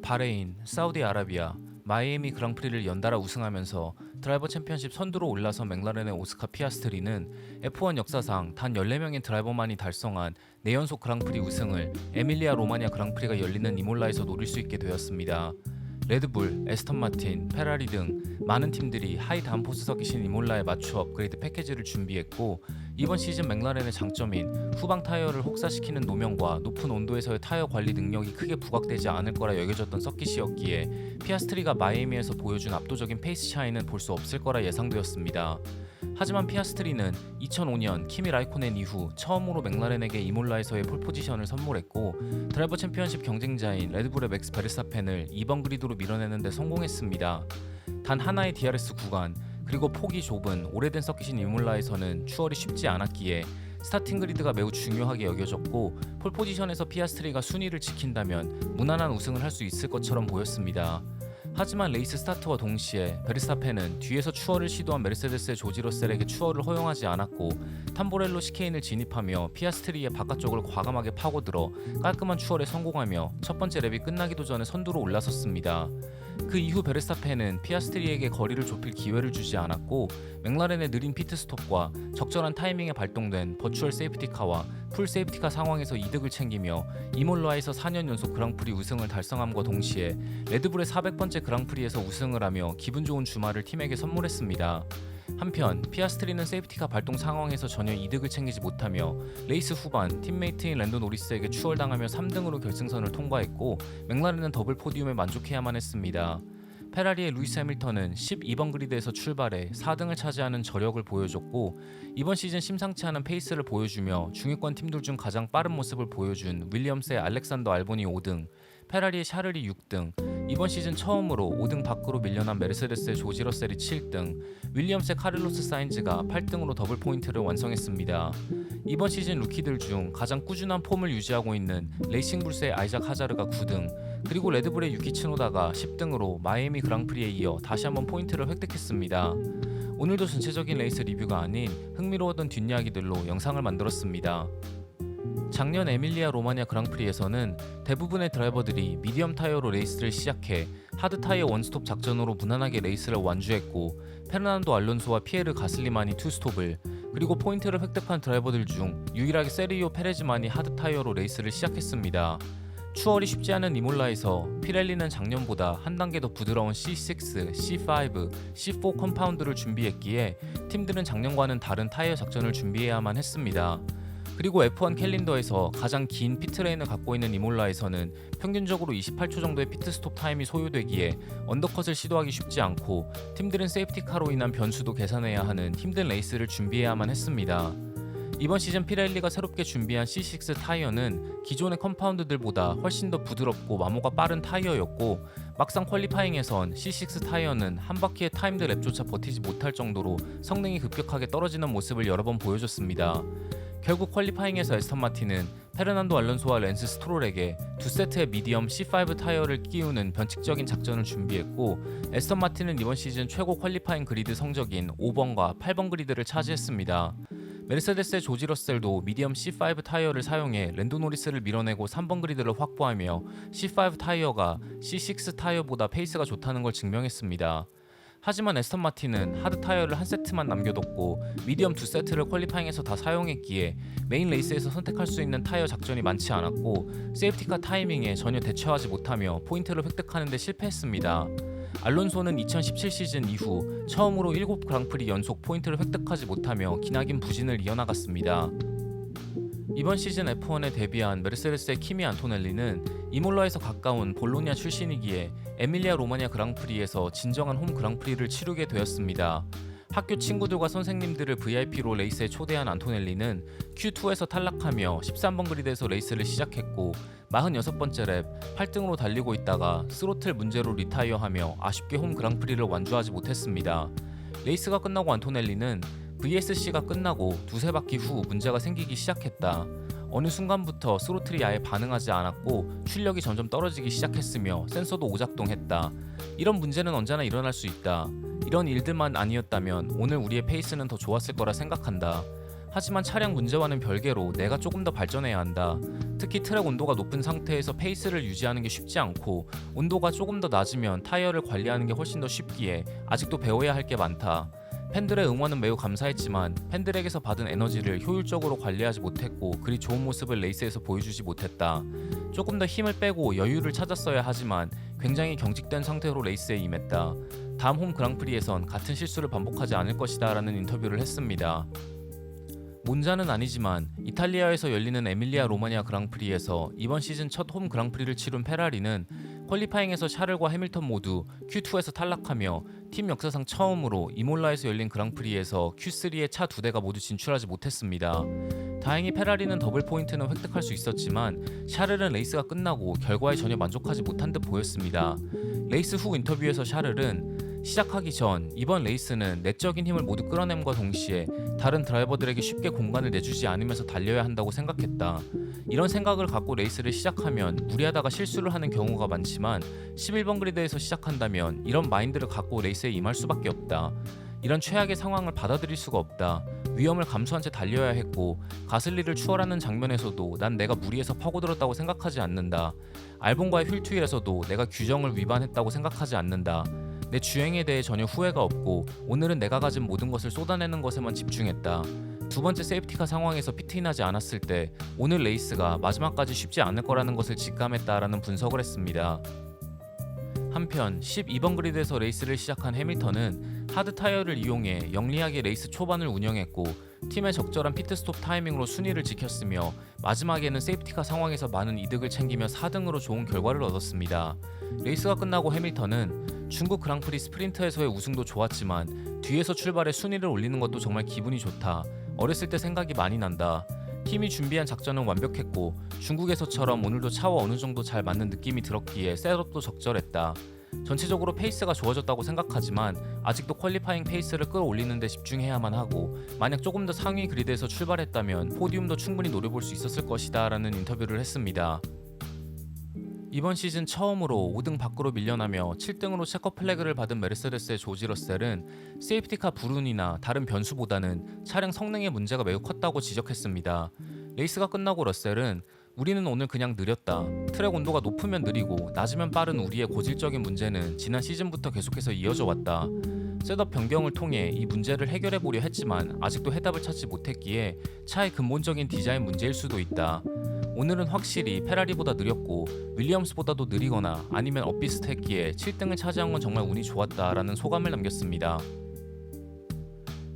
바레인, 사우디아라비아, 마이애미 그랑프리를 연달아 우승하면서 드라이버 챔피언십 선두로 올라선 맥라렌의 오스카 피아스트리는 F1 역사상 단 14명의 드라이버만이 달성한 4연속 그랑프리 우승을 에밀리아 로마니아 그랑프리가 열리는 이몰라에서 노릴 수 있게 되었습니다. 레드불, 에스턴 마틴, 페라리 등 많은 팀들이 하이 다운포스 서킷인 이몰라에 맞추어 업그레이드 패키지를 준비했고, 이번 시즌 맥라렌의 장점인 후방 타이어를 혹사시키는 노면과 높은 온도에서의 타이어 관리 능력이 크게 부각되지 않을 거라 여겨졌던 서킷이었기에 피아스트리가 마이애미에서 보여준 압도적인 페이스 차이는 볼 수 없을 거라 예상되었습니다. 하지만 피아스트리는 2005년 키미 라이코넨 이후 처음으로 맥라렌에게 이몰라에서의 폴포지션을 선물했고, 드라이버 챔피언십 경쟁자인 레드불의 맥스 베르스타펜을 2번 그리드로 밀어내는 데 성공했습니다. 단 하나의 DRS 구간, 그리고 폭이 좁은 오래된 서킷인 이몰라에서는 추월이 쉽지 않았기에 스타팅 그리드가 매우 중요하게 여겨졌고, 폴포지션에서 피아스트리가 순위를 지킨다면 무난한 우승을 할 수 있을 것처럼 보였습니다. 하지만 레이스 스타트와 동시에 베르스타펜은 뒤에서 추월을 시도한 메르세데스의 조지 러셀에게 추월을 허용하지 않았고, 탐보렐로 시케인을 진입하며 피아스트리의 바깥쪽을 과감하게 파고들어 깔끔한 추월에 성공하며 첫 번째 랩이 끝나기도 전에 선두로 올라섰습니다. 그 이후 베르스타펜은 피아스트리에게 거리를 좁힐 기회를 주지 않았고, 맥라렌의 느린 피트스톱과 적절한 타이밍에 발동된 버추얼 세이프티카와 풀 세이프티카 상황에서 이득을 챙기며 이몰라에서 4년 연속 그랑프리 우승을 달성함과 동시에 레드불의 400번째 그랑프리에서 우승을 하며 기분 좋은 주말을 팀에게 선물했습니다. 한편 피아스트리는 세이프티카 발동 상황에서 전혀 이득을 챙기지 못하며 레이스 후반 팀메이트인 랜도 노리스에게 추월당하며 3등으로 결승선을 통과했고, 맥라렌은 더블 포디움에 만족해야만 했습니다. 페라리의 루이스 해밀턴은 12번 그리드에서 출발해 4등을 차지하는 저력을 보여줬고, 이번 시즌 심상치 않은 페이스를 보여주며 중위권 팀들 중 가장 빠른 모습을 보여준 윌리엄스의 알렉산더 알본이 5등, 페라리의 샤를이 6등, 이번 시즌 처음으로 5등 밖으로 밀려난 메르세데스의 조지 러셀이 7등, 윌리엄스의 카를로스 사인즈가 8등으로 더블 포인트를 완성했습니다. 이번 시즌 루키들 중 가장 꾸준한 폼을 유지하고 있는 레이싱불스의 아이작 하자르가 9등, 그리고 레드불의 유키 츠노다가 10등으로 마이애미 그랑프리에 이어 다시 한번 포인트를 획득했습니다. 오늘도 전체적인 레이스 리뷰가 아닌 흥미로웠던 뒷이야기들로 영상을 만들었습니다. 작년 에밀리아 로마니아 그랑프리에서는 대부분의 드라이버들이 미디엄 타이어로 레이스를 시작해 하드 타이어 원스톱 작전으로 무난하게 레이스를 완주했고, 페르난도 알론소와 피에르 가슬리만이 투스톱을, 그리고 포인트를 획득한 드라이버들 중 유일하게 세르히오 페레즈만이 하드 타이어로 레이스를 시작했습니다. 추월이 쉽지 않은 이몰라에서 피렐리는 작년보다 한 단계 더 부드러운 C6, C5, C4 컴파운드를 준비했기에 팀들은 작년과는 다른 타이어 작전을 준비해야만 했습니다. 그리고 F1 캘린더에서 가장 긴 피트레인을 갖고 있는 이몰라에서는 평균적으로 28초 정도의 피트스톱 타임이 소요되기에 언더컷을 시도하기 쉽지 않고, 팀들은 세이프티카로 인한 변수도 계산해야 하는 힘든 레이스를 준비해야만 했습니다. 이번 시즌 피렐리가 새롭게 준비한 C6 타이어는 기존의 컴파운드들보다 훨씬 더 부드럽고 마모가 빠른 타이어였고, 막상 퀄리파잉에선 C6 타이어는 한 바퀴의 타임드 랩조차 버티지 못할 정도로 성능이 급격하게 떨어지는 모습을 여러 번 보여줬습니다. 결국 퀄리파잉에서 에스턴 마틴은 페르난도 알론소와 랜스 스트롤에게 두 세트의 미디엄 C5 타이어를 끼우는 변칙적인 작전을 준비했고, 에스턴 마틴은 이번 시즌 최고 퀄리파잉 그리드 성적인 5번과 8번 그리드를 차지했습니다. 메르세데스의 조지 러셀도 미디엄 C5 타이어를 사용해 랜도 노리스를 밀어내고 3번 그리드를 확보하며 C5 타이어가 C6 타이어보다 페이스가 좋다는 걸 증명했습니다. 하지만 에스턴 마틴은 하드 타이어를 한 세트만 남겨뒀고 미디엄 두 세트를 퀄리파잉에서 다 사용했기에 메인 레이스에서 선택할 수 있는 타이어 작전이 많지 않았고, 세이프티카 타이밍에 전혀 대처하지 못하며 포인트를 획득하는 데 실패했습니다. 알론소는 2017 시즌 이후 처음으로 7 그랑프리 연속 포인트를 획득하지 못하며 기나긴 부진을 이어나갔습니다. 이번 시즌 F1에 데뷔한 메르세데스의 키미 안토넬리는 이몰라에서 가까운 볼로냐 출신이기에 에밀리아 로마니아 그랑프리에서 진정한 홈 그랑프리를 치르게 되었습니다. 학교 친구들과 선생님들을 VIP로 레이스에 초대한 안토넬리는 Q2에서 탈락하며 13번 그리드에서 레이스를 시작했고, 46번째 랩 8등으로 달리고 있다가 스로틀 문제로 리타이어하며 아쉽게 홈 그랑프리를 완주하지 못했습니다. 레이스가 끝나고 안토넬리는 VSC가 끝나고 두세 바퀴 후 문제가 생기기 시작했다. 어느 순간부터 스로틀이 아예 반응하지 않았고 출력이 점점 떨어지기 시작했으며 센서도 오작동했다. 이런 문제는 언제나 일어날 수 있다. 이런 일들만 아니었다면 오늘 우리의 페이스는 더 좋았을 거라 생각한다. 하지만 차량 문제와는 별개로 내가 조금 더 발전해야 한다. 특히 트랙 온도가 높은 상태에서 페이스를 유지하는 게 쉽지 않고 온도가 조금 더 낮으면 타이어를 관리하는 게 훨씬 더 쉽기에 아직도 배워야 할 게 많다. 팬들의 응원은 매우 감사했지만 팬들에게서 받은 에너지를 효율적으로 관리하지 못했고 그리 좋은 모습을 레이스에서 보여주지 못했다. 조금 더 힘을 빼고 여유를 찾았어야 하지만 굉장히 경직된 상태로 레이스에 임했다. 다음 홈 그랑프리에선 같은 실수를 반복하지 않을 것이다 라는 인터뷰를 했습니다. 몬자는 아니지만 이탈리아에서 열리는 에밀리아 로마니아 그랑프리에서 이번 시즌 첫 홈 그랑프리를 치룬 페라리는 퀄리파잉에서 샤를과 해밀턴 모두 Q2에서 탈락하며 팀 역사상 처음으로 이몰라에서 열린 그랑프리에서 Q3에 차 2대가 모두 진출하지 못했습니다. 다행히 페라리는 더블 포인트는 획득할 수 있었지만 샤를은 레이스가 끝나고 결과에 전혀 만족하지 못한 듯 보였습니다. 레이스 후 인터뷰에서 샤를은 시작하기 전 이번 레이스는 내적인 힘을 모두 끌어냄과 동시에 다른 드라이버들에게 쉽게 공간을 내주지 않으면서 달려야 한다고 생각했다. 이런 생각을 갖고 레이스를 시작하면 무리하다가 실수를 하는 경우가 많지만 11번 그리드에서 시작한다면 이런 마인드를 갖고 레이스에 임할 수밖에 없다. 이런 최악의 상황을 받아들일 수가 없다. 위험을 감수한 채 달려야 했고 가슬리를 추월하는 장면에서도 난 내가 무리해서 파고들었다고 생각하지 않는다. 알본과의 휠투일에서도 내가 규정을 위반했다고 생각하지 않는다. 내 주행에 대해 전혀 후회가 없고 오늘은 내가 가진 모든 것을 쏟아내는 것에만 집중했다. 두 번째 세이프티카 상황에서 피트인하지 않았을 때 오늘 레이스가 마지막까지 쉽지 않을 거라는 것을 직감했다라는 분석을 했습니다. 한편 12번 그리드에서 레이스를 시작한 해밀턴은 하드 타이어를 이용해 영리하게 레이스 초반을 운영했고 팀의 적절한 피트스톱 타이밍으로 순위를 지켰으며 마지막에는 세이프티카 상황에서 많은 이득을 챙기며 4등으로 좋은 결과를 얻었습니다. 레이스가 끝나고 해밀턴은 중국 그랑프리 스프린트에서의 우승도 좋았지만 뒤에서 출발해 순위를 올리는 것도 정말 기분이 좋다. 어렸을 때 생각이 많이 난다. 팀이 준비한 작전은 완벽했고 중국에서처럼 오늘도 차와 어느 정도 잘 맞는 느낌이 들었기에 셋업도 적절했다. 전체적으로 페이스가 좋아졌다고 생각하지만 아직도 퀄리파잉 페이스를 끌어올리는 데 집중해야만 하고 만약 조금 더 상위 그리드에서 출발했다면 포디움도 충분히 노려볼 수 있었을 것이다 라는 인터뷰를 했습니다. 이번 시즌 처음으로 5등 밖으로 밀려나며 7등으로 체커 플래그를 받은 메르세데스의 조지 러셀은 세이프티카 불운이나 다른 변수보다는 차량 성능의 문제가 매우 컸다고 지적했습니다. 레이스가 끝나고 러셀은 우리는 오늘 그냥 느렸다. 트랙 온도가 높으면 느리고 낮으면 빠른 우리의 고질적인 문제는 지난 시즌부터 계속해서 이어져 왔다. 셋업 변경을 통해 이 문제를 해결해 보려 했지만 아직도 해답을 찾지 못했기에 차의 근본적인 디자인 문제일 수도 있다. 오늘은 확실히 페라리보다 느렸고 윌리엄스보다도 느리거나 아니면 엇비슷했기에 7등을 차지한 건 정말 운이 좋았다라는 소감을 남겼습니다.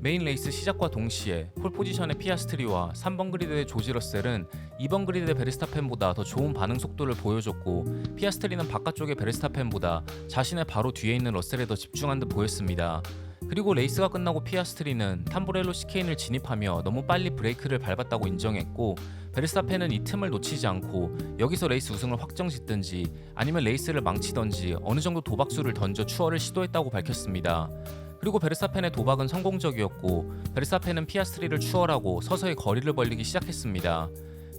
메인 레이스 시작과 동시에 폴포지션의 피아스트리와 3번 그리드의 조지 러셀은 2번 그리드의 베르스타펜보다 더 좋은 반응 속도를 보여줬고 피아스트리는 바깥쪽의 베르스타펜보다 자신의 바로 뒤에 있는 러셀에 더 집중한 듯 보였습니다. 그리고 레이스가 끝나고 피아스트리는 탐브렐로 시케인을 진입하며 너무 빨리 브레이크를 밟았다고 인정했고 베르스타펜은 이 틈을 놓치지 않고 여기서 레이스 우승을 확정짓든지 아니면 레이스를 망치던지 어느 정도 도박수를 던져 추월을 시도했다고 밝혔습니다. 그리고 베르스타펜의 도박은 성공적이었고 베르스타펜은 피아스트리를 추월하고 서서히 거리를 벌리기 시작했습니다.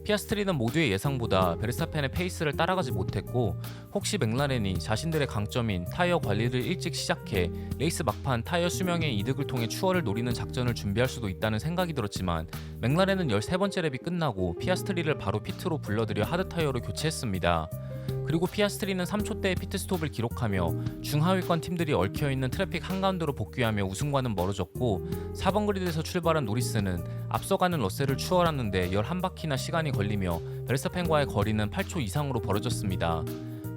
피아스트리는 모두의 예상보다 베르스타펜의 페이스를 따라가지 못했고 혹시 맥라렌이 자신들의 강점인 타이어 관리를 일찍 시작해 레이스 막판 타이어 수명의 이득을 통해 추월을 노리는 작전을 준비할 수도 있다는 생각이 들었지만 맥라렌은 13번째 랩이 끝나고 피아스트리를 바로 피트로 불러들여 하드 타이어로 교체했습니다. 그리고 피아스트리는 3초대의 피트스톱을 기록하며 중하위권 팀들이 얽혀있는 트래픽 한가운데로 복귀하며 우승과는 멀어졌고 4번 그리드에서 출발한 노리스는 앞서가는 러셀을 추월하는데 11바퀴나 시간이 걸리며 베르스타펜과의 거리는 8초 이상으로 벌어졌습니다.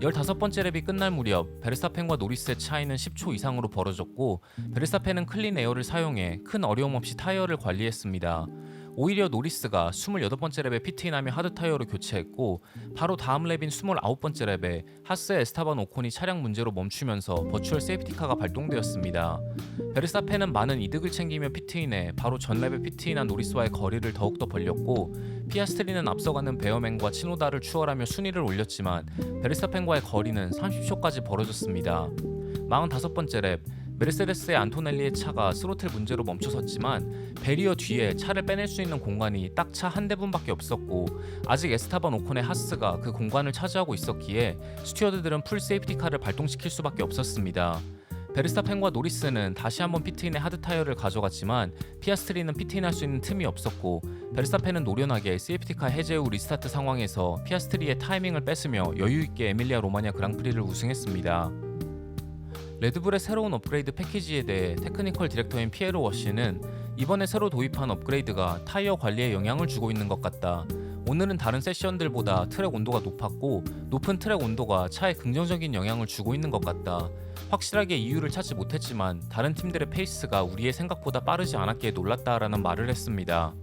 15번째 랩이 끝날 무렵 베르스타펜과 노리스의 차이는 10초 이상으로 벌어졌고 베르스타펜은 클린 에어를 사용해 큰 어려움 없이 타이어를 관리했습니다. 오히려 노리스가 28번째 랩에 피트인하며 하드 타이어로 교체했고 바로 다음 랩인 29번째 랩에 하스의 에스타반 오콘이 차량 문제로 멈추면서 버추얼 세이프티카가 발동되었습니다. 베르스타펜은 많은 이득을 챙기며 피트인해 바로 전 랩에 피트인한 노리스와의 거리를 더욱더 벌렸고 피아스트리는 앞서가는 베어맨과 치노다를 추월하며 순위를 올렸지만 베르스타펜과의 거리는 30초까지 벌어졌습니다. 45번째 랩 메르세데스의 안토넬리의 차가 스로틀 문제로 멈춰섰지만 베리어 뒤에 차를 빼낼 수 있는 공간이 딱 차 한 대분밖에 없었고 아직 에스타반 오콘의 하스가 그 공간을 차지하고 있었기에 스튜어드들은 풀 세이프티카를 발동시킬 수밖에 없었습니다. 베르스타펜과 노리스는 다시 한번 피트인의 하드 타이어를 가져갔지만 피아스트리는 피트인할 수 있는 틈이 없었고 베르스타펜은 노련하게 세이프티카 해제 후 리스타트 상황에서 피아스트리의 타이밍을 뺏으며 여유있게 에밀리아 로마냐 그랑프리를 우승했습니다. 레드불의 새로운 업그레이드 패키지에 대해 테크니컬 디렉터인 피에로 워시는 이번에 새로 도입한 업그레이드가 타이어 관리에 영향을 주고 있는 것 같다. 오늘은 다른 세션들보다 트랙 온도가 높았고 높은 트랙 온도가 차에 긍정적인 영향을 주고 있는 것 같다. 확실하게 이유를 찾지 못했지만 다른 팀들의 페이스가 우리의 생각보다 빠르지 않았기에 놀랐다라는 말을 했습니다.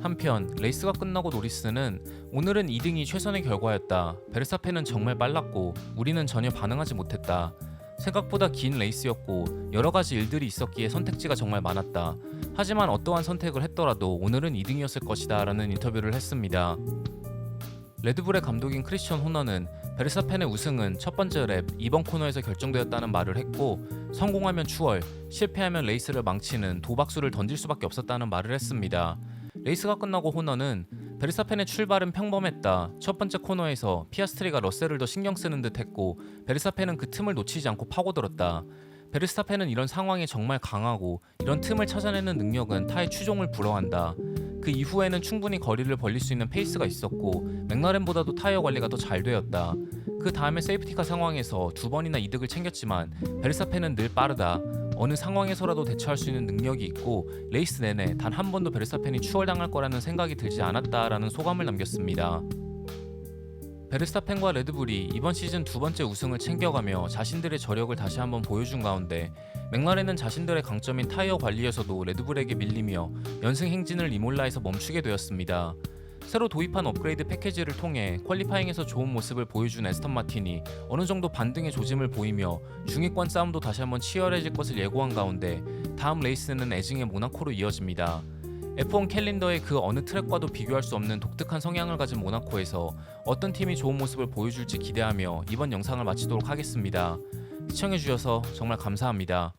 한편 레이스가 끝나고 노리스는 오늘은 2등이 최선의 결과였다. 베르스타펜은 정말 빨랐고 우리는 전혀 반응하지 못했다. 생각보다 긴 레이스였고 여러가지 일들이 있었기에 선택지가 정말 많았다. 하지만 어떠한 선택을 했더라도 오늘은 2등이었을 것이다 라는 인터뷰를 했습니다. 레드불의 감독인 크리스천 호너는 베르스타펜의 우승은 첫 번째 랩 2번 코너에서 결정되었다는 말을 했고 성공하면 추월, 실패하면 레이스를 망치는 도박수를 던질 수밖에 없었다는 말을 했습니다. 레이스가 끝나고 호너는 베르스타펜의 출발은 평범했다. 첫 번째 코너에서 피아스트리가 러셀을 더 신경 쓰는 듯 했고 베르스타펜은 그 틈을 놓치지 않고 파고들었다. 베르스타펜은 이런 상황에 정말 강하고 이런 틈을 찾아내는 능력은 타의 추종을 불허한다. 그 이후에는 충분히 거리를 벌릴 수 있는 페이스가 있었고 맥라렌보다도 타이어 관리가 더 잘 되었다. 그 다음에 세이프티카 상황에서 2번이나 이득을 챙겼지만 베르스타펜은 늘 빠르다. 어느 상황에서라도 대처할 수 있는 능력이 있고 레이스 내내 단 한 번도 베르스타펜이 추월당할 거라는 생각이 들지 않았다라는 소감을 남겼습니다. 베르스타펜과 레드불이 이번 시즌 두 번째 우승을 챙겨가며 자신들의 저력을 다시 한번 보여준 가운데 맥라렌은 자신들의 강점인 타이어 관리에서도 레드불에게 밀리며 연승 행진을 이몰라에서 멈추게 되었습니다. 새로 도입한 업그레이드 패키지를 통해 퀄리파잉에서 좋은 모습을 보여준 에스턴 마틴이 어느 정도 반등의 조짐을 보이며 중위권 싸움도 다시 한번 치열해질 것을 예고한 가운데 다음 레이스는 애증의 모나코로 이어집니다. F1 캘린더의 그 어느 트랙과도 비교할 수 없는 독특한 성향을 가진 모나코에서 어떤 팀이 좋은 모습을 보여줄지 기대하며 이번 영상을 마치도록 하겠습니다. 시청해주셔서 정말 감사합니다.